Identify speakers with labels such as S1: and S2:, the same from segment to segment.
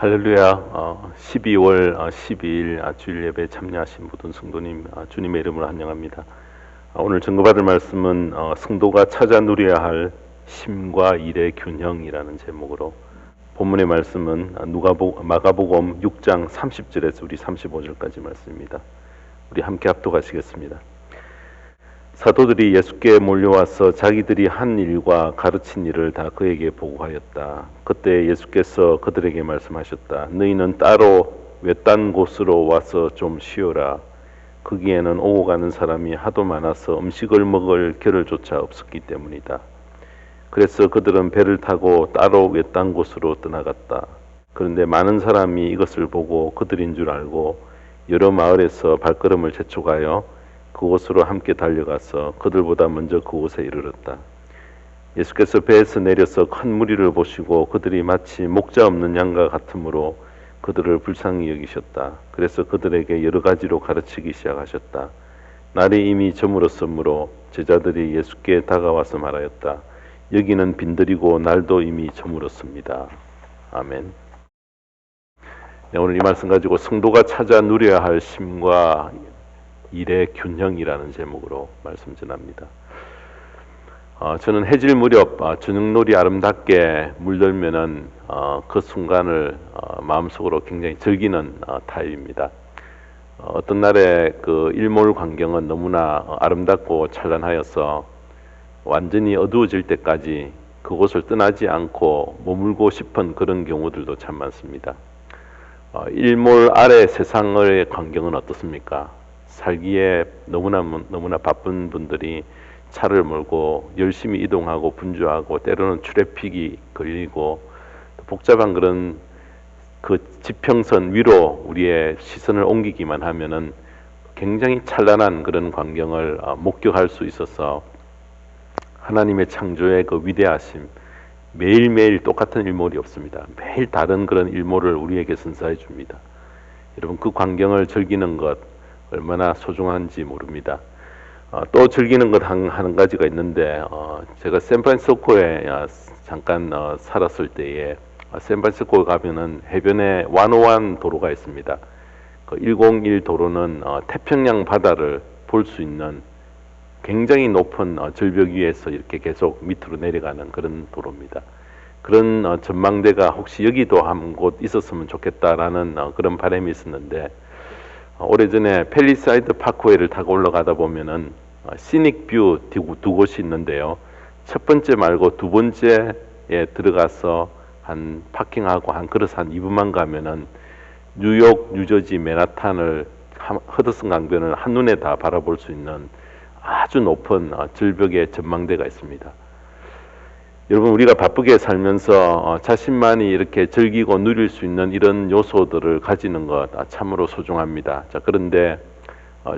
S1: 할렐루야. 12월 12일 주일 예배에 참여하신 모든 성도님 주님의 이름으로 환영합니다. 오늘 증거받을 말씀은 성도가 찾아 누려야 할 심과 일의 균형이라는 제목으로, 본문의 말씀은 마가복음 6장 30절에서 우리 35절까지 말씀입니다. 우리 함께 합독하시겠습니다. 사도들이 예수께 몰려와서 자기들이 한 일과 가르친 일을 다 그에게 보고하였다. 그때 예수께서 그들에게 말씀하셨다. 너희는 따로 외딴 곳으로 와서 좀 쉬어라. 거기에는 오고 가는 사람이 하도 많아서 음식을 먹을 겨를조차 없었기 때문이다. 그래서 그들은 배를 타고 따로 외딴 곳으로 떠나갔다. 그런데 많은 사람이 이것을 보고 그들인 줄 알고 여러 마을에서 발걸음을 재촉하여 그곳으로 함께 달려가서 그들보다 먼저 그곳에 이르렀다. 예수께서 배에서 내려서 큰 무리를 보시고 그들이 마치 목자 없는 양과 같으므로 그들을 불쌍히 여기셨다. 그래서 그들에게 여러 가지로 가르치기 시작하셨다. 날이 이미 저물었으므로 제자들이 예수께 다가와서 말하였다. 여기는 빈들이고 날도 이미 저물었습니다. 아멘. 네, 오늘 이 말씀 가지고 성도가 찾아 누려야 할 심과 일의 균형이라는 제목으로 말씀 전합니다. 저는 해질 무렵 저녁놀이 아름답게 물들면은 그 순간을 마음속으로 굉장히 즐기는 타입입니다. 어떤 날에 그 일몰 광경은 너무나 아름답고 찬란하여서 완전히 어두워질 때까지 그곳을 떠나지 않고 머물고 싶은 그런 경우들도 참 많습니다. 일몰 아래 세상의 광경은 어떻습니까? 살기에 너무나 바쁜 분들이 차를 몰고 열심히 이동하고 분주하고 때로는 트래픽이 걸리고 복잡한 그런 그 지평선 위로 우리의 시선을 옮기기만 하면은 굉장히 찬란한 그런 광경을 목격할 수 있어서 하나님의 창조의 그 위대하심, 매일매일 똑같은 일몰이 없습니다. 매일 다른 그런 일몰을 우리에게 선사해 줍니다. 여러분, 그 광경을 즐기는 것 얼마나 소중한지 모릅니다. 또 즐기는 것 한 가지가 있는데, 제가 샌프란시스코에 잠깐 살았을 때에 샌프란시스코에 가면은 해변에 101 도로가 있습니다. 그 101 도로는 태평양 바다를 볼 수 있는 굉장히 높은 절벽 위에서 이렇게 계속 밑으로 내려가는 그런 도로입니다. 그런 전망대가 혹시 여기도 한 곳 있었으면 좋겠다라는 그런 바람이 있었는데, 오래전에 팰리사이드 파크웨이를 타고 올라가다 보면은 시닉 뷰 두 곳이 있는데요. 첫 번째 말고 두 번째에 들어가서 한 파킹하고 한 걸어서 한 2분만 가면은 뉴욕, 뉴저지, 맨하탄을 허드슨 강변을 한눈에 다 바라볼 수 있는 아주 높은 절벽의 전망대가 있습니다. 여러분, 우리가 바쁘게 살면서 자신만이 이렇게 즐기고 누릴 수 있는 이런 요소들을 가지는 것 참으로 소중합니다. 자, 그런데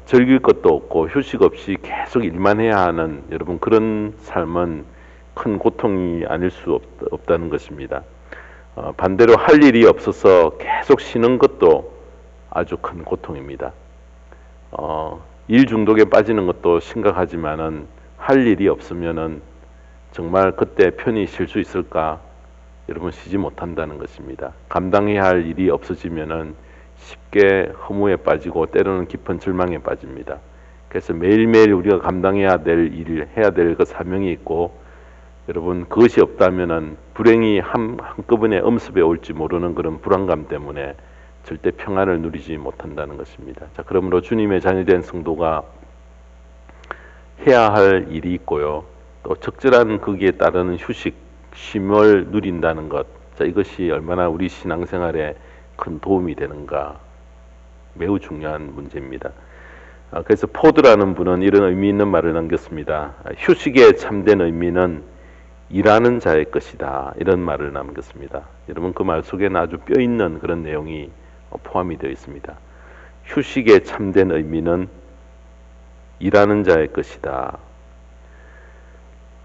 S1: 즐길 것도 없고 휴식 없이 계속 일만 해야 하는 여러분, 그런 삶은 큰 고통이 아닐 수 없다는 것입니다. 반대로 할 일이 없어서 계속 쉬는 것도 아주 큰 고통입니다. 일 중독에 빠지는 것도 심각하지만은 할 일이 없으면은 정말 그때 편히 쉴 수 있을까? 여러분, 쉬지 못한다는 것입니다. 감당해야 할 일이 없어지면은 쉽게 허무에 빠지고 때로는 깊은 절망에 빠집니다. 그래서 매일매일 우리가 감당해야 될 일, 해야 될 그 사명이 있고, 여러분, 그것이 없다면은 불행이 한꺼번에 엄습해 올지 모르는 그런 불안감 때문에 절대 평안을 누리지 못한다는 것입니다. 자, 그러므로 주님의 자녀된 성도가 해야 할 일이 있고요. 또 적절한 거기에 따르는 휴식, 쉼을 누린다는 것, 자, 이것이 얼마나 우리 신앙생활에 큰 도움이 되는가, 매우 중요한 문제입니다. 그래서 포드라는 분은 이런 의미 있는 말을 남겼습니다. 휴식의 참된 의미는 일하는 자의 것이다, 이런 말을 남겼습니다. 여러분, 그 말 속에는 아주 뼈 있는 그런 내용이 포함이 되어 있습니다. 휴식의 참된 의미는 일하는 자의 것이다.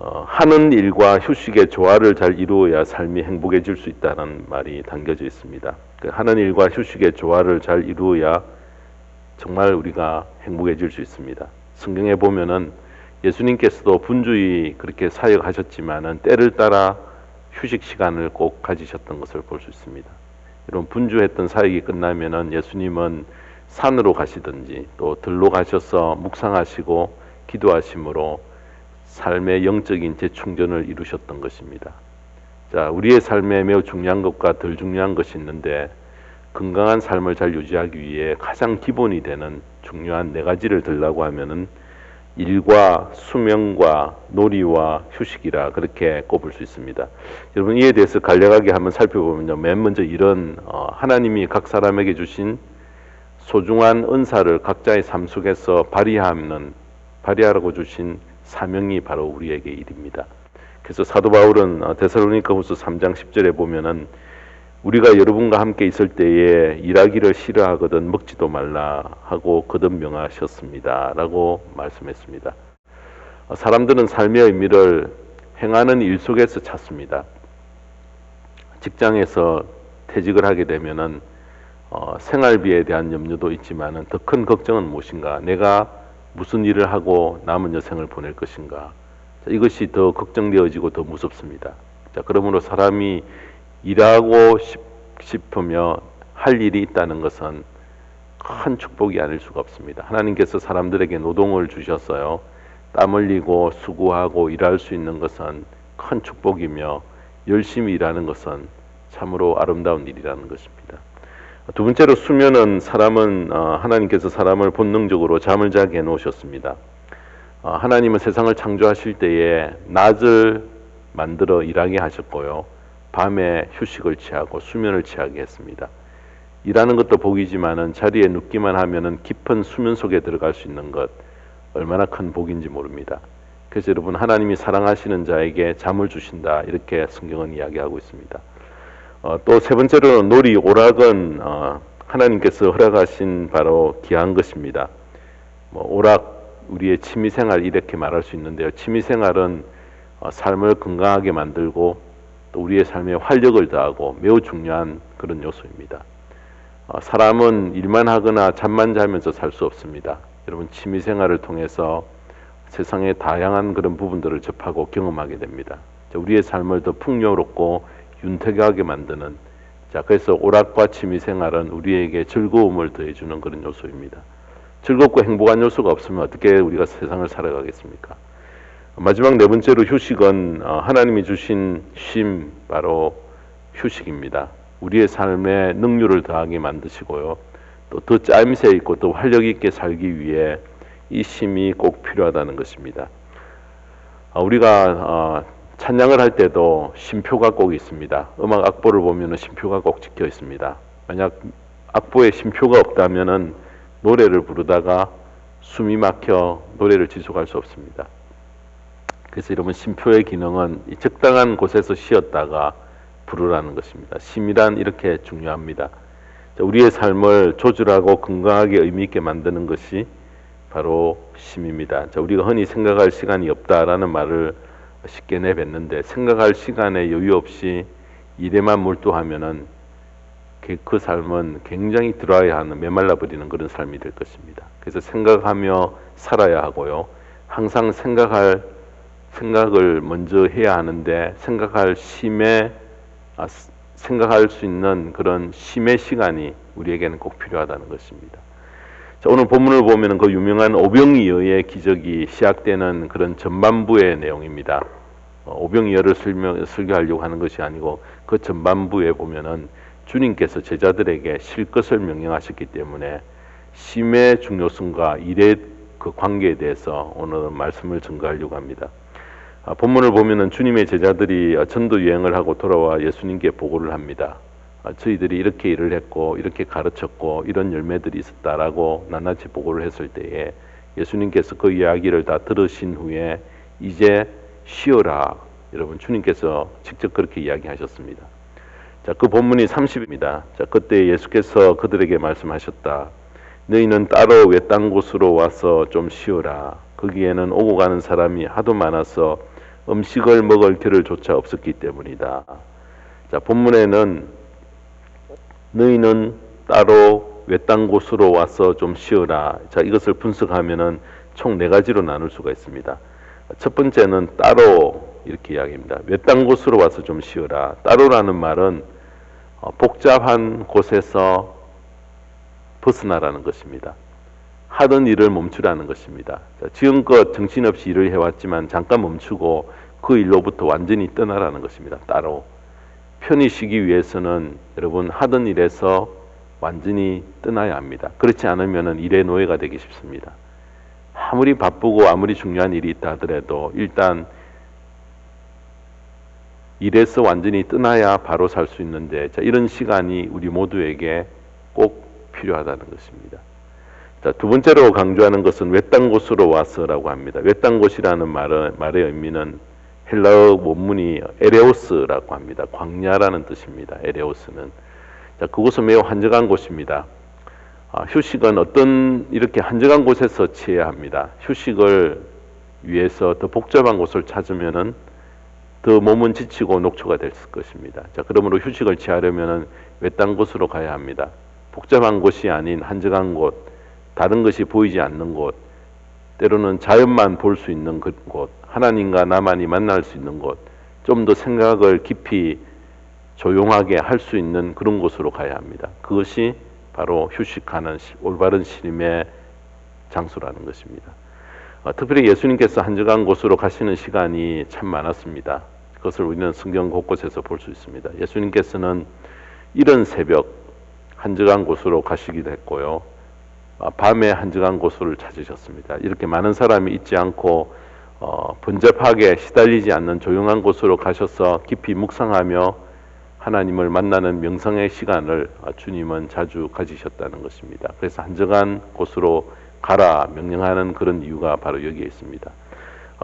S1: 하는 일과 휴식의 조화를 잘 이루어야 삶이 행복해질 수 있다는 말이 담겨져 있습니다. 하는 일과 휴식의 조화를 잘 이루어야 정말 우리가 행복해질 수 있습니다. 성경에 보면은 예수님께서도 분주히 그렇게 사역하셨지만은 때를 따라 휴식 시간을 꼭 가지셨던 것을 볼 수 있습니다. 이런 분주했던 사역이 끝나면은 예수님은 산으로 가시든지 또 들로 가셔서 묵상하시고 기도하심으로 삶의 영적인 재충전을 이루셨던 것입니다. 자, 우리의 삶에 매우 중요한 것과 덜 중요한 것이 있는데 건강한 삶을 잘 유지하기 위해 가장 기본이 되는 중요한 네 가지를 들라고 하면은 일과 수면과 놀이와 휴식이라 그렇게 꼽을 수 있습니다. 여러분 이에 대해서 간략하게 한번 살펴보면요. 맨 먼저 이런 하나님이 각 사람에게 주신 소중한 은사를 각자의 삶 속에서 발휘하라고 주신 사명이 바로 우리에게 일입니다. 그래서 사도 바울은 데살로니가후서 3장 10절에 보면은 우리가 여러분과 함께 있을 때에 일하기를 싫어하거든 먹지도 말라 하고 거듭 명하셨습니다 라고 말씀했습니다. 사람들은 삶의 의미를 행하는 일 속에서 찾습니다. 직장에서 퇴직을 하게 되면은 생활비에 대한 염려도 있지만은 더 큰 걱정은 무엇인가? 내가 무슨 일을 하고 남은 여생을 보낼 것인가? 이것이 더 걱정되어지고 더 무섭습니다. 자, 그러므로 사람이 일하고 싶으며 할 일이 있다는 것은 큰 축복이 아닐 수가 없습니다. 하나님께서 사람들에게 노동을 주셨어요. 땀 흘리고 수고하고 일할 수 있는 것은 큰 축복이며 열심히 일하는 것은 참으로 아름다운 일이라는 것입니다. 두 번째로 수면은 하나님께서 사람을 본능적으로 잠을 자게 해놓으셨습니다. 하나님은 세상을 창조하실 때에 낮을 만들어 일하게 하셨고요. 밤에 휴식을 취하고 수면을 취하게 했습니다. 일하는 것도 복이지만은 자리에 눕기만 하면은 깊은 수면 속에 들어갈 수 있는 것 얼마나 큰 복인지 모릅니다. 그래서 여러분 하나님이 사랑하시는 자에게 잠을 주신다 이렇게 성경은 이야기하고 있습니다. 또 세 번째로는 놀이 오락은 하나님께서 허락하신 바로 귀한 것입니다. 오락 우리의 취미생활 이렇게 말할 수 있는데요. 취미생활은 삶을 건강하게 만들고 또 우리의 삶에 활력을 더하고 매우 중요한 그런 요소입니다. 사람은 일만 하거나 잠만 자면서 살 수 없습니다. 여러분 취미생활을 통해서 세상의 다양한 그런 부분들을 접하고 경험하게 됩니다. 우리의 삶을 더 풍요롭고 윤택하게 만드는 그래서 오락과 취미생활은 우리에게 즐거움을 더해주는 그런 요소입니다. 즐겁고 행복한 요소가 없으면 어떻게 우리가 세상을 살아가겠습니까? 마지막 네 번째로 휴식은 하나님이 주신 쉼 바로 휴식입니다. 우리의 삶에 능률을 더하게 만드시고요. 또 더 짜임새 있고 또 활력 있게 살기 위해 이 쉼이 꼭 필요하다는 것입니다. 우리가 찬양을 할 때도 쉼표가 꼭 있습니다. 음악 악보를 보면 쉼표가 꼭 찍혀 있습니다. 만약 악보에 쉼표가 없다면은 노래를 부르다가 숨이 막혀 노래를 지속할 수 없습니다. 그래서 여러분 쉼표의 기능은 이 적당한 곳에서 쉬었다가 부르라는 것입니다. 쉼이란 이렇게 중요합니다. 우리의 삶을 조절하고 건강하게 의미 있게 만드는 것이 바로 쉼입니다. 우리가 흔히 생각할 시간이 없다라는 말을 쉽게 내뱉는데 생각할 시간에 여유 없이 일에만 몰두하면은 그 삶은 굉장히 드라이하는 메말라 버리는 그런 삶이 될 것입니다. 그래서 생각하며 살아야 하고요. 항상 생각을 먼저 해야 하는데 생각할 수 있는 그런 쉼의 시간이 우리에게는 꼭 필요하다는 것입니다. 자, 오늘 본문을 보면 그 유명한 오병이어의 기적이 시작되는 그런 전반부의 내용입니다. 오병이어를 설교하려고 하는 것이 아니고 그 전반부에 보면은 주님께서 제자들에게 쉴 것을 명령하셨기 때문에 쉼의 중요성과 일의 그 관계에 대해서 오늘 말씀을 전가하려고 합니다. 본문을 보면은 주님의 제자들이 전도 여행을 하고 돌아와 예수님께 보고를 합니다. 저희들이 이렇게 일을 했고 이렇게 가르쳤고 이런 열매들이 있었다라고 낱낱이 보고를 했을 때에 예수님께서 그 이야기를 다 들으신 후에 이제 쉬어라. 여러분 주님께서 직접 그렇게 이야기하셨습니다. 자, 그 본문이 30입니다. 자, 그때 예수께서 그들에게 말씀하셨다. 너희는 따로 외딴 곳으로 와서 좀 쉬어라. 거기에는 오고 가는 사람이 하도 많아서 음식을 먹을 겨를조차 없었기 때문이다. 자, 본문에는 너희는 따로 외딴 곳으로 와서 좀 쉬어라. 자, 이것을 분석하면은 총 네 가지로 나눌 수가 있습니다. 첫 번째는 따로 이렇게 이야기합니다. 외딴 곳으로 와서 좀 쉬어라. 따로라는 말은 복잡한 곳에서 벗어나라는 것입니다. 하던 일을 멈추라는 것입니다. 지금껏 정신없이 일을 해왔지만 잠깐 멈추고 그 일로부터 완전히 떠나라는 것입니다. 따로 편히 쉬기 위해서는 여러분 하던 일에서 완전히 떠나야 합니다. 그렇지 않으면 일의 노예가 되기 쉽습니다. 아무리 바쁘고 아무리 중요한 일이 있다 하더라도 일단 일에서 완전히 떠나야 바로 살 수 있는데, 이런 시간이 우리 모두에게 꼭 필요하다는 것입니다. 두 번째로 강조하는 것은 외딴 곳으로 와서라고 합니다. 외딴 곳이라는 말의 의미는 헬라어 원문이 에레오스라고 합니다. 광야라는 뜻입니다. 에레오스는. 그곳은 매우 한적한 곳입니다. 휴식은 이렇게 한적한 곳에서 취해야 합니다. 휴식을 위해서 더 복잡한 곳을 찾으면은 더 몸은 지치고 녹초가 될 것입니다. 그러므로 휴식을 취하려면은 외딴 곳으로 가야 합니다. 복잡한 곳이 아닌 한적한 곳, 다른 것이 보이지 않는 곳, 때로는 자연만 볼 수 있는 곳, 하나님과 나만이 만날 수 있는 곳, 좀 더 생각을 깊이 조용하게 할 수 있는 그런 곳으로 가야 합니다. 그것이 바로 휴식하는 올바른 신임의 장소라는 것입니다. 특별히 예수님께서 한적한 곳으로 가시는 시간이 참 많았습니다. 그것을 우리는 성경 곳곳에서 볼 수 있습니다. 예수님께서는 이른 새벽 한적한 곳으로 가시기도 했고요. 밤에 한적한 곳을 찾으셨습니다. 이렇게 많은 사람이 있지 않고 번잡하게 시달리지 않는 조용한 곳으로 가셔서 깊이 묵상하며 하나님을 만나는 명상의 시간을 주님은 자주 가지셨다는 것입니다. 그래서 한적한 곳으로 가라 명령하는 그런 이유가 바로 여기에 있습니다.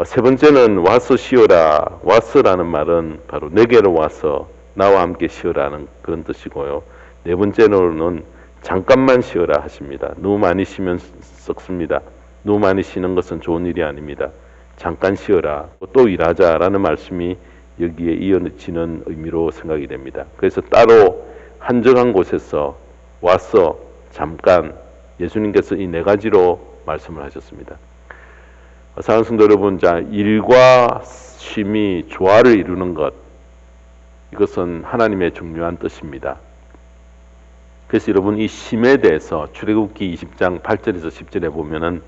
S1: 세 번째는 와서 쉬어라. 와서라는 말은 바로 내게로 와서 나와 함께 쉬어라는 그런 뜻이고요. 네 번째로는 잠깐만 쉬어라 하십니다. 너무 많이 쉬면 썩습니다. 너무 많이 쉬는 것은 좋은 일이 아닙니다. 잠깐 쉬어라. 또 일하자라는 말씀이 여기에 이어지는 의미로 생각이 됩니다. 그래서 따로 한적한 곳에서 와서 잠깐, 예수님께서 이 네 가지로 말씀을 하셨습니다. 사랑하는 성도 여러분, 일과 쉼이 조화를 이루는 것, 이것은 하나님의 중요한 뜻입니다. 그래서 여러분 이 쉼에 대해서 출애굽기 20장 8절에서 10절에 보면은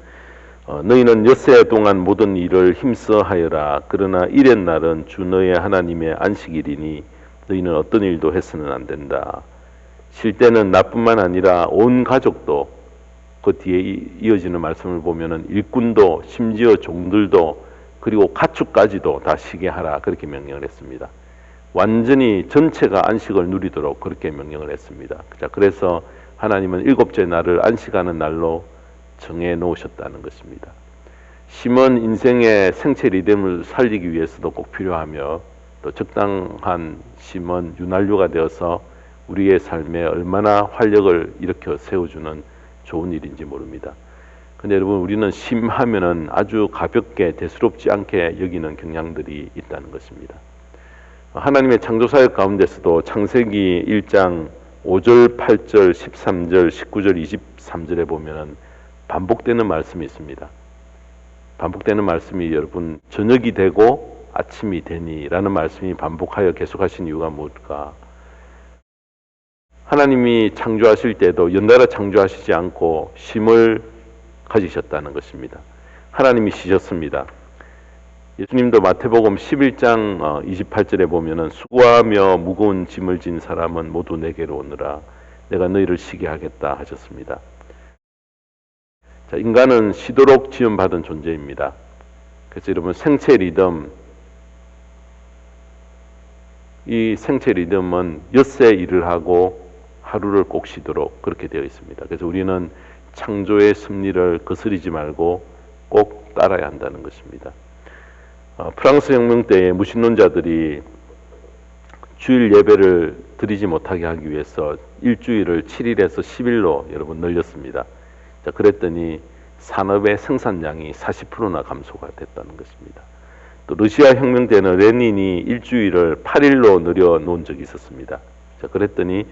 S1: 너희는 엿새 동안 모든 일을 힘써 하여라. 그러나 이렛 날은 주 너의 하나님의 안식일이니 너희는 어떤 일도 해서는 안 된다. 쉴 때는 나뿐만 아니라 온 가족도, 그 뒤에 이어지는 말씀을 보면은 일꾼도 심지어 종들도 그리고 가축까지도 다 쉬게 하라, 그렇게 명령을 했습니다. 완전히 전체가 안식을 누리도록 그렇게 명령을 했습니다. 그래서 하나님은 일곱째 날을 안식하는 날로 정해 놓으셨다는 것입니다. 쉼은 인생의 생체 리듬을 살리기 위해서도 꼭 필요하며, 또 적당한 쉼은 윤활유가 되어서 우리의 삶에 얼마나 활력을 일으켜 세워주는 좋은 일인지 모릅니다. 근데 여러분, 우리는 쉼하면은 아주 가볍게 대수롭지 않게 여기는 경향들이 있다는 것입니다. 하나님의 창조사역 가운데서도 창세기 1장 5절, 8절, 13절, 19절, 23절에 보면은 반복되는 말씀이 있습니다. 반복되는 말씀이 여러분, 저녁이 되고 아침이 되니 라는 말씀이 반복하여 계속하신 이유가 뭘까? 하나님이 창조하실 때도 연달아 창조하시지 않고 쉼을 가지셨다는 것입니다. 하나님이 쉬셨습니다. 예수님도 마태복음 11장 28절에 보면은 수고하며 무거운 짐을 진 사람은 모두 내게로 오느라 내가 너희를 쉬게 하겠다 하셨습니다. 인간은 쉬도록 지음받은 존재입니다. 그래서 여러분, 생체 리듬, 이 생체 리듬은 엿새 일을 하고 하루를 꼭 쉬도록 그렇게 되어 있습니다. 그래서 우리는 창조의 섭리를 거스르지 말고 꼭 따라야 한다는 것입니다. 프랑스 혁명 때에 무신론자들이 주일 예배를 드리지 못하게 하기 위해서 일주일을 7일에서 10일로 여러분 늘렸습니다. 그랬더니 산업의 생산량이 40%나 감소가 됐다는 것입니다. 또 러시아 혁명 때는 레닌이 일주일을 8일로 늘려 놓은 적이 있었습니다. 그랬더니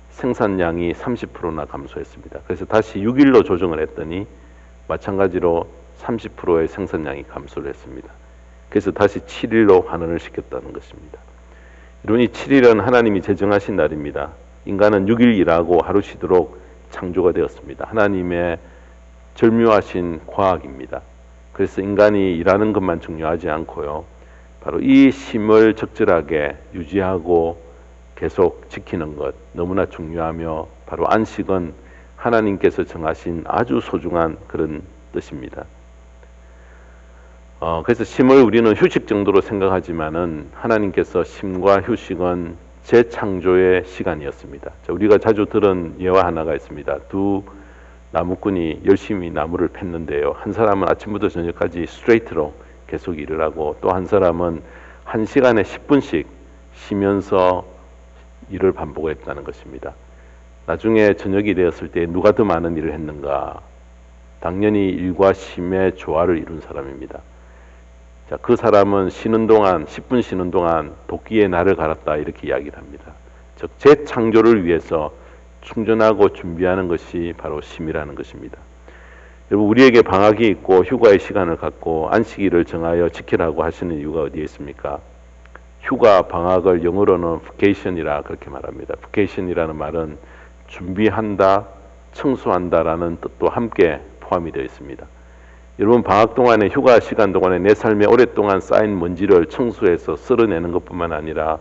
S1: 생산량이 30%나 감소했습니다. 그래서 다시 6일로 조정을 했더니 마찬가지로 30%의 생산량이 감소를 했습니다. 그래서 다시 7일로 환원을 시켰다는 것입니다. 여러분, 이 7일은 하나님이 제정하신 날입니다. 인간은 6일 일하고 하루 쉬도록 창조가 되었습니다. 하나님의 절묘하신 과학입니다. 그래서 인간이 일하는 것만 중요하지 않고요. 바로 이 쉼을 적절하게 유지하고 계속 지키는 것 너무나 중요하며, 바로 안식은 하나님께서 정하신 아주 소중한 그런 뜻입니다. 그래서 쉼을 우리는 휴식 정도로 생각하지만은 하나님께서 쉼과 휴식은 재창조의 시간이었습니다. 우리가 자주 들은 예화 하나가 있습니다. 두 나무꾼이 열심히 나무를 팼는데요. 한 사람은 아침부터 저녁까지 스트레이트로 계속 일을 하고, 또 한 사람은 1시간에 10분씩 쉬면서 일을 반복했다는 것입니다. 나중에 저녁이 되었을 때 누가 더 많은 일을 했는가? 당연히 일과 쉼의 조화를 이룬 사람입니다. 자, 그 사람은 쉬는 동안 10분 쉬는 동안 도끼에 날을 갈았다, 이렇게 이야기를 합니다. 즉 재창조를 위해서 충전하고 준비하는 것이 바로 쉼이라는 것입니다. 여러분, 우리에게 방학이 있고 휴가의 시간을 갖고 안식일을 정하여 지키라고 하시는 이유가 어디에 있습니까? 휴가, 방학을 영어로는 vacation이라 그렇게 말합니다. vacation이라는 말은 준비한다, 청소한다라는 뜻도 함께 포함이 되어 있습니다. 여러분, 방학 동안에, 휴가 시간 동안에 내 삶에 오랫동안 쌓인 먼지를 청소해서 쓸어내는 것뿐만 아니라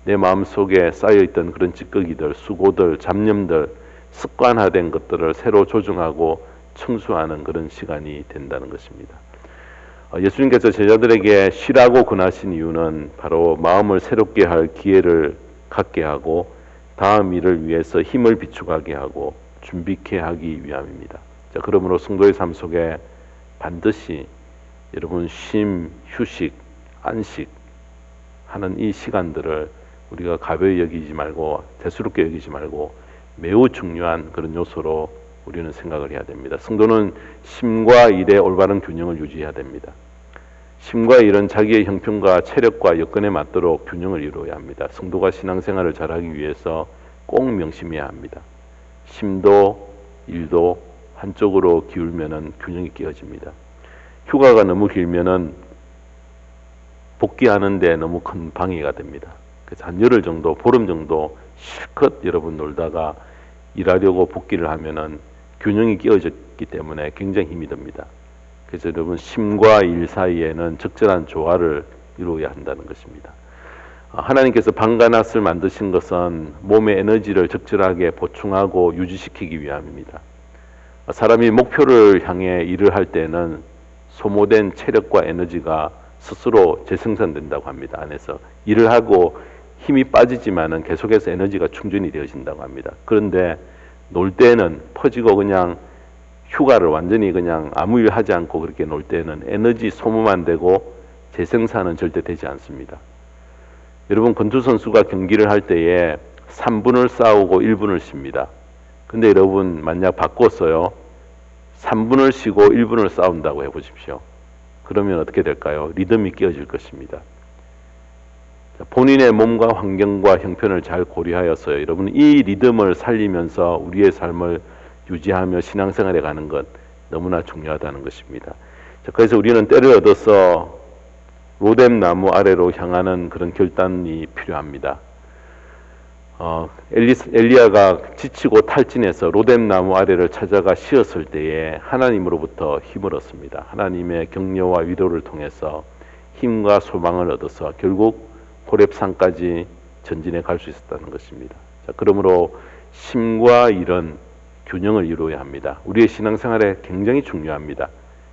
S1: 내 마음속에 쌓여있던 그런 찌꺼기들, 수고들, 잡념들, 습관화된 것들을 새로 조정하고 청소하는 그런 시간이 된다는 것입니다. 예수님께서 제자들에게 쉬라고 권하신 이유는 바로 마음을 새롭게 할 기회를 갖게 하고 다음 일을 위해서 힘을 비축하게 하고 준비케 하기 위함입니다. 자, 그러므로 성도의 삶 속에 반드시 여러분 쉼, 휴식, 안식 하는 이 시간들을 우리가 가벼이 여기지 말고, 대수롭게 여기지 말고 매우 중요한 그런 요소로 우리는 생각을 해야 됩니다. 성도는 쉼과 일의 올바른 균형을 유지해야 됩니다. 쉼과 일은 자기의 형편과 체력과 여건에 맞도록 균형을 이루어야 합니다. 성도가 신앙생활을 잘하기 위해서 꼭 명심해야 합니다. 쉼도 일도 한쪽으로 기울면은 균형이 깨어집니다. 휴가가 너무 길면은 복귀하는데 너무 큰 방해가 됩니다. 그래서 한 열흘 정도, 보름 정도 실컷 여러분 놀다가 일하려고 복귀를 하면은 균형이 깨어졌기 때문에 굉장히 힘이 듭니다. 그래서 여러분 쉼과 일 사이에는 적절한 조화를 이루어야 한다는 것입니다. 하나님께서 밤과 낮을 만드신 것은 몸의 에너지를 적절하게 보충하고 유지시키기 위함입니다. 사람이 목표를 향해 일을 할 때는 소모된 체력과 에너지가 스스로 재생산된다고 합니다. 안에서 일을 하고 힘이 빠지지만은 계속해서 에너지가 충전이 되어진다고 합니다. 그런데 놀 때는 퍼지고 그냥 휴가를 완전히 그냥 아무 일 하지 않고 그렇게 놀 때는 에너지 소모만 되고 재생산은 절대 되지 않습니다. 여러분, 권투 선수가 경기를 할 때에 3분을 싸우고 1분을 쉽니다. 근데 여러분 만약 바꿨어요. 3분을 쉬고 1분을 싸운다고 해보십시오. 그러면 어떻게 될까요? 리듬이 깨어질 것입니다. 본인의 몸과 환경과 형편을 잘 고려하여서 여러분 이 리듬을 살리면서 우리의 삶을 유지하며 신앙생활에 가는 것 너무나 중요하다는 것입니다. 그래서 우리는 때를 얻어서 로뎀 나무 아래로 향하는 그런 결단이 필요합니다. 엘리야가 지치고 탈진해서 로뎀 나무 아래를 찾아가 쉬었을 때에 하나님으로부터 힘을 얻습니다. 하나님의 격려와 위로를 통해서 힘과 소망을 얻어서 결국 호렙산까지 전진해 갈 수 있었다는 것입니다. 자, 그러므로 쉼과 일은 균형을 이루어야 합니다. 우리의 신앙생활에 굉장히 중요합니다.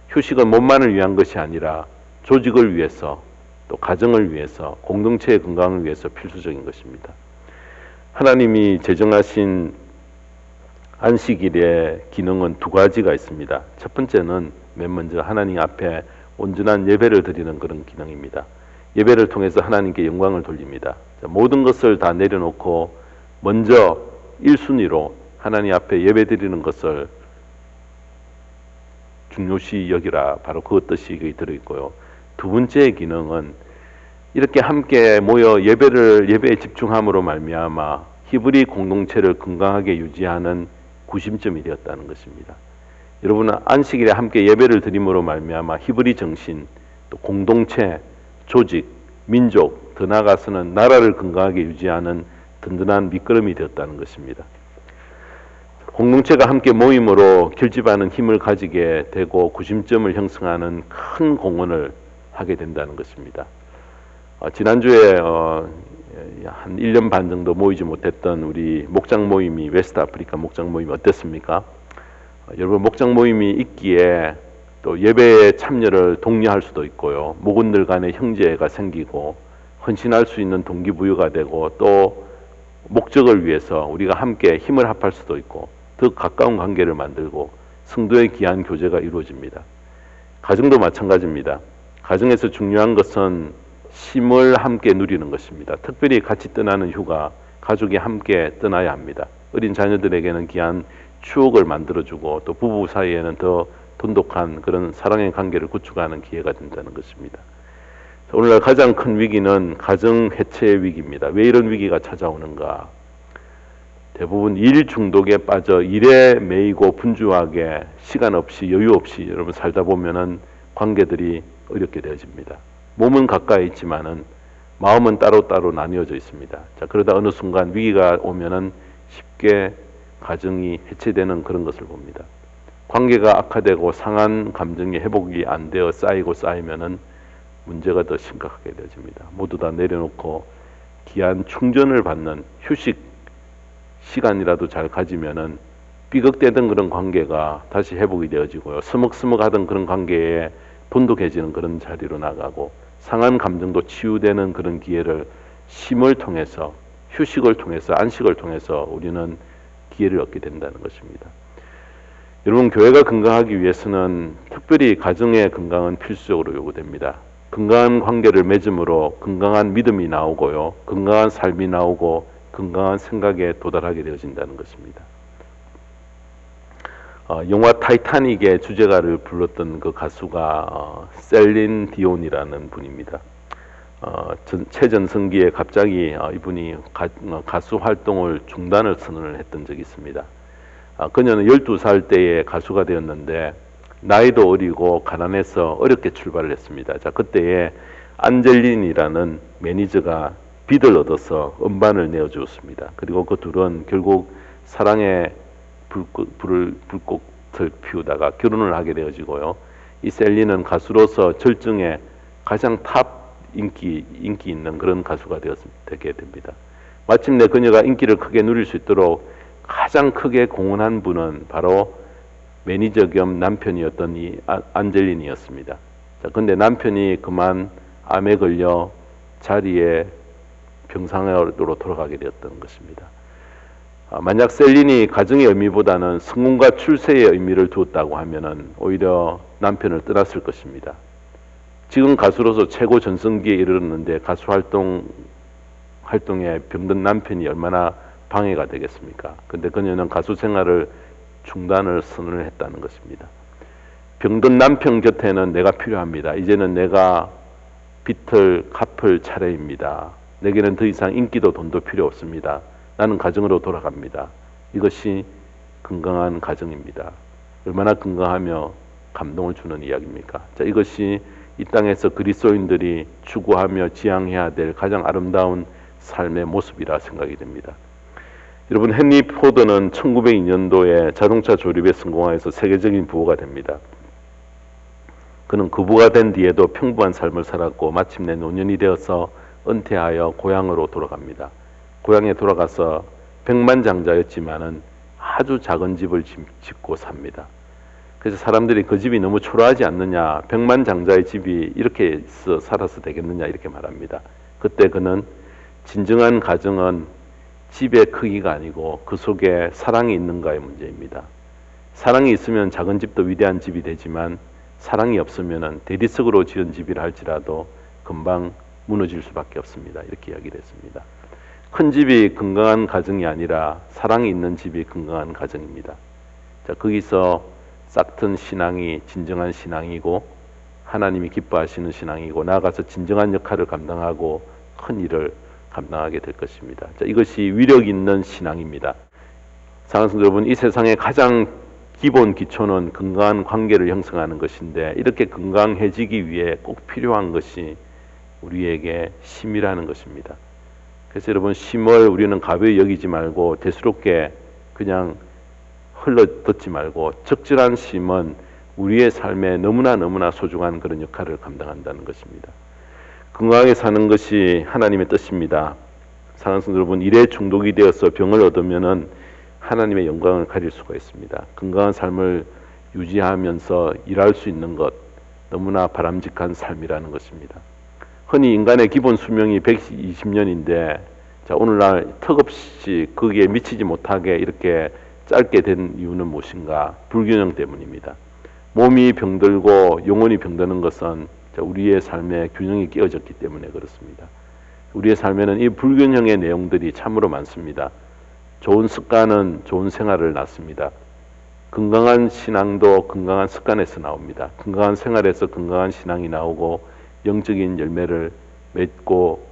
S1: 휴식은 몸만을 위한 것이 아니라 조직을 위해서, 또 가정을 위해서, 공동체의 건강을 위해서 필수적인 것입니다. 하나님이 제정하신 안식일의 기능은 두 가지가 있습니다. 첫 번째는 맨 먼저 하나님 앞에 온전한 예배를 드리는 그런 기능입니다. 예배를 통해서 하나님께 영광을 돌립니다. 모든 것을 다 내려놓고 먼저 1순위로 하나님 앞에 예배 드리는 것을 중요시 여기라, 바로 그 뜻이 여기 들어있고요. 두 번째 기능은 이렇게 함께 모여 예배에 집중함으로 말미암아 히브리 공동체를 건강하게 유지하는 구심점이 되었다는 것입니다. 여러분은 안식일에 함께 예배를 드림으로 말미암아 히브리 정신, 또 공동체, 조직, 민족, 더 나아가서는 나라를 건강하게 유지하는 든든한 밑거름이 되었다는 것입니다. 공동체가 함께 모임으로 결집하는 힘을 가지게 되고 구심점을 형성하는 큰 공헌을 하게 된다는 것입니다. 지난주에 한 1년 반 정도 모이지 못했던 우리 목장 모임이 웨스트 아프리카 목장 모임이 어땠습니까? 여러분 목장 모임이 있기에 또 예배에 참여를 독려할 수도 있고요. 목원들 간의 형제가 생기고 헌신할 수 있는 동기부여가 되고 또 목적을 위해서 우리가 함께 힘을 합할 수도 있고 더 가까운 관계를 만들고 성도의 귀한 교제가 이루어집니다. 가정도 마찬가지입니다. 가정에서 중요한 것은 쉼을 함께 누리는 것입니다. 특별히 같이 떠나는 휴가, 가족이 함께 떠나야 합니다. 어린 자녀들에게는 귀한 추억을 만들어주고 또 부부 사이에는 더 돈독한 그런 사랑의 관계를 구축하는 기회가 된다는 것입니다. 오늘날 가장 큰 위기는 가정 해체의 위기입니다. 왜 이런 위기가 찾아오는가? 대부분 일 중독에 빠져 일에 매이고 분주하게 시간 없이 여유 없이 여러분 살다 보면은 관계들이 어렵게 되어집니다. 몸은 가까이 있지만은 마음은 따로따로 나뉘어져 있습니다. 자, 그러다 어느 순간 위기가 오면은 쉽게 가정이 해체되는 그런 것을 봅니다. 관계가 악화되고 상한 감정이 회복이 안 되어 쌓이면은 문제가 더 심각하게 되어집니다. 모두 다 내려놓고 귀한 충전을 받는 휴식 시간이라도 잘 가지면은 삐걱대던 그런 관계가 다시 회복이 되어지고요. 서먹서먹하던 그런 관계에 돈독해지는 그런 자리로 나가고 상한 감정도 치유되는 그런 기회를 쉼을 통해서 휴식을 통해서 안식을 통해서 우리는 기회를 얻게 된다는 것입니다. 여러분 교회가 건강하기 위해서는 특별히 가정의 건강은 필수적으로 요구됩니다. 건강한 관계를 맺음으로 건강한 믿음이 나오고요. 건강한 삶이 나오고 건강한 생각에 도달하게 되어진다는 것입니다. 영화 타이타닉의 주제가를 불렀던 그 가수가 셀린 디온이라는 분입니다. 최전성기에 갑자기 이분이 가수 활동을 중단을 선언을 했던 적이 있습니다. 그녀는 12살 때에 가수가 되었는데 나이도 어리고 가난해서 어렵게 출발을 했습니다. 자, 그때에 안젤린이라는 매니저가 빚을 얻어서 음반을 내어주었습니다. 그리고 그 둘은 결국 사랑의 불꽃을 피우다가 결혼을 하게 되어지고요. 이 셀린은 가수로서 절정의 가장 탑 인기 있는 그런 가수가 되게 됩니다. 마침내 그녀가 인기를 크게 누릴 수 있도록 가장 크게 공헌한 분은 바로 매니저 겸 남편이었던 이 안젤린이었습니다. 자, 근데 남편이 그만 암에 걸려 자리에 병상으로 돌아가게 되었던 것입니다. 만약 셀린이 가정의 의미보다는 성공과 출세의 의미를 두었다고 하면은 오히려 남편을 떠났을 것입니다. 지금 가수로서 최고 전성기에 이르렀는데 가수 활동에 병든 남편이 얼마나 방해가 되겠습니까? 근데 그녀는 가수 생활을 중단을 선언을 했다는 것입니다. 병든 남편 곁에는 내가 필요합니다. 이제는 내가 빚을 갚을 차례입니다. 내게는 더 이상 인기도 돈도 필요 없습니다. 나는 가정으로 돌아갑니다. 이것이 건강한 가정입니다. 얼마나 건강하며 감동을 주는 이야기입니까? 자, 이것이 이 땅에서 그리스도인들이 추구하며 지향해야 될 가장 아름다운 삶의 모습이라 생각이 됩니다. 여러분, 헨리 포드는 1902년도에 자동차 조립에 성공하여서 세계적인 부호가 됩니다. 그는 그 부가 된 뒤에도 평범한 삶을 살았고 마침내 노년이 되어서 은퇴하여 고향으로 돌아갑니다. 고향에 돌아가서 백만장자였지만은 아주 작은 집을 짓고 삽니다. 그래서 사람들이 그 집이 너무 초라하지 않느냐, 백만장자의 집이 이렇게 살아서 되겠느냐 이렇게 말합니다. 그때 그는 진정한 가정은 집의 크기가 아니고 그 속에 사랑이 있는가의 문제입니다. 사랑이 있으면 작은 집도 위대한 집이 되지만 사랑이 없으면 대리석으로 지은 집이라 할지라도 금방 무너질 수밖에 없습니다. 이렇게 이야기를 했습니다. 큰 집이 건강한 가정이 아니라 사랑이 있는 집이 건강한 가정입니다. 자, 거기서 싹튼 신앙이 진정한 신앙이고 하나님이 기뻐하시는 신앙이고 나아가서 진정한 역할을 감당하고 큰 일을 감당하게 될 것입니다. 자, 이것이 위력 있는 신앙입니다. 사랑하는 성도 여러분, 이 세상의 가장 기본 기초는 건강한 관계를 형성하는 것인데 이렇게 건강해지기 위해 꼭 필요한 것이 우리에게 쉼이라는 것입니다. 그래서 여러분, 쉼을 우리는 가벼이 여기지 말고 대수롭게 그냥 흘러듣지 말고, 적절한 쉼은 우리의 삶에 너무나 소중한 그런 역할을 감당한다는 것입니다. 건강하게 사는 것이 하나님의 뜻입니다. 사랑하는 성도 여러분, 일에 중독이 되어서 병을 얻으면은 하나님의 영광을 가릴 수가 있습니다. 건강한 삶을 유지하면서 일할 수 있는 것, 너무나 바람직한 삶이라는 것입니다. 흔히 인간의 기본 수명이 120년인데, 자, 오늘날 턱없이 거기에 미치지 못하게 이렇게 짧게 된 이유는 무엇인가? 불균형 때문입니다. 몸이 병들고 영혼이 병드는 것은 우리의 삶에 균형이 깨어졌기 때문에 그렇습니다. 우리의 삶에는 이 불균형의 내용들이 참으로 많습니다. 좋은 습관은 좋은 생활을 낳습니다. 건강한 신앙도 건강한 습관에서 나옵니다. 건강한 생활에서 건강한 신앙이 나오고 영적인 열매를 맺고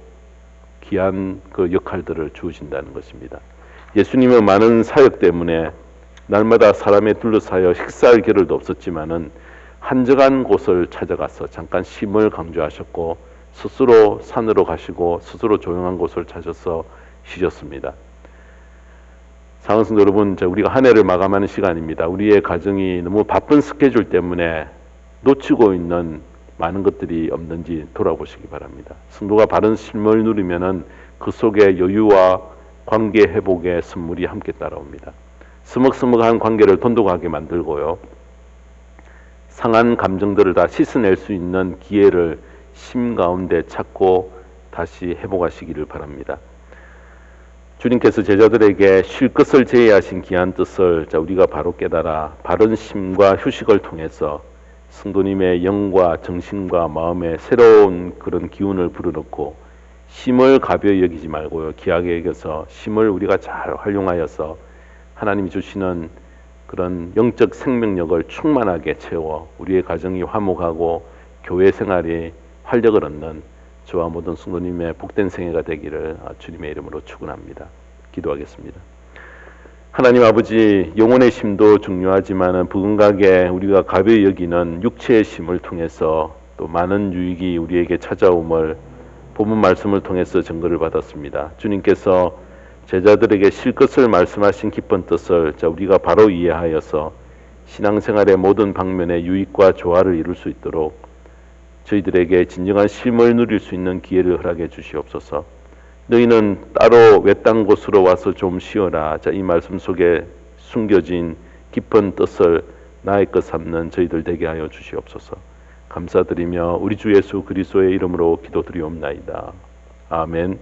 S1: 귀한 그 역할들을 주어진다는 것입니다. 예수님은 많은 사역 때문에 날마다 사람에 둘러싸여 식사할 겨를도 없었지만은 한적한 곳을 찾아가서 잠깐 쉼을 강조하셨고, 스스로 산으로 가시고 스스로 조용한 곳을 찾아서 쉬셨습니다. 사랑하는 성도 여러분, 우리가 한 해를 마감하는 시간입니다. 우리의 가정이 너무 바쁜 스케줄 때문에 놓치고 있는 많은 것들이 없는지 돌아보시기 바랍니다. 성도가 바른 쉼을 누리면은 그 속에 여유와 관계 회복의 선물이 함께 따라옵니다. 서먹서먹한 관계를 돈독하게 만들고요, 상한 감정들을 다 씻어낼 수 있는 기회를 쉼 가운데 찾고 다시 회복하시기를 바랍니다. 주님께서 제자들에게 쉴 것을 제의하신 귀한 뜻을 우리가 바로 깨달아 바른 쉼과 휴식을 통해서 성도님의 영과 정신과 마음에 새로운 그런 기운을 불어넣고, 쉼을 가벼이 여기지 말고요, 귀하게 여겨서 쉼을 우리가 잘 활용하여서 하나님이 주시는 그런 영적 생명력을 충만하게 채워 우리의 가정이 화목하고 교회 생활이 활력을 얻는 저와 모든 성도님의 복된 생애가 되기를 주님의 이름으로 축원합니다. 기도하겠습니다. 하나님 아버지, 영혼의 쉼도 중요하지만 부근하게 우리가 가벼이 여기는 육체의 쉼을 통해서 또 많은 유익이 우리에게 찾아옴을 본문 말씀을 통해서 증거를 받았습니다. 주님께서 제자들에게 쉴 것을 말씀하신 깊은 뜻을 우리가 바로 이해하여서 신앙생활의 모든 방면에 유익과 조화를 이룰 수 있도록 저희들에게 진정한 쉼을 누릴 수 있는 기회를 허락해 주시옵소서. 너희는 따로 외딴 곳으로 와서 좀 쉬어라. 이 말씀 속에 숨겨진 깊은 뜻을 나의 것 삼는 저희들 되게 하여 주시옵소서. 감사드리며 우리 주 예수 그리스도의 이름으로 기도드리옵나이다. 아멘.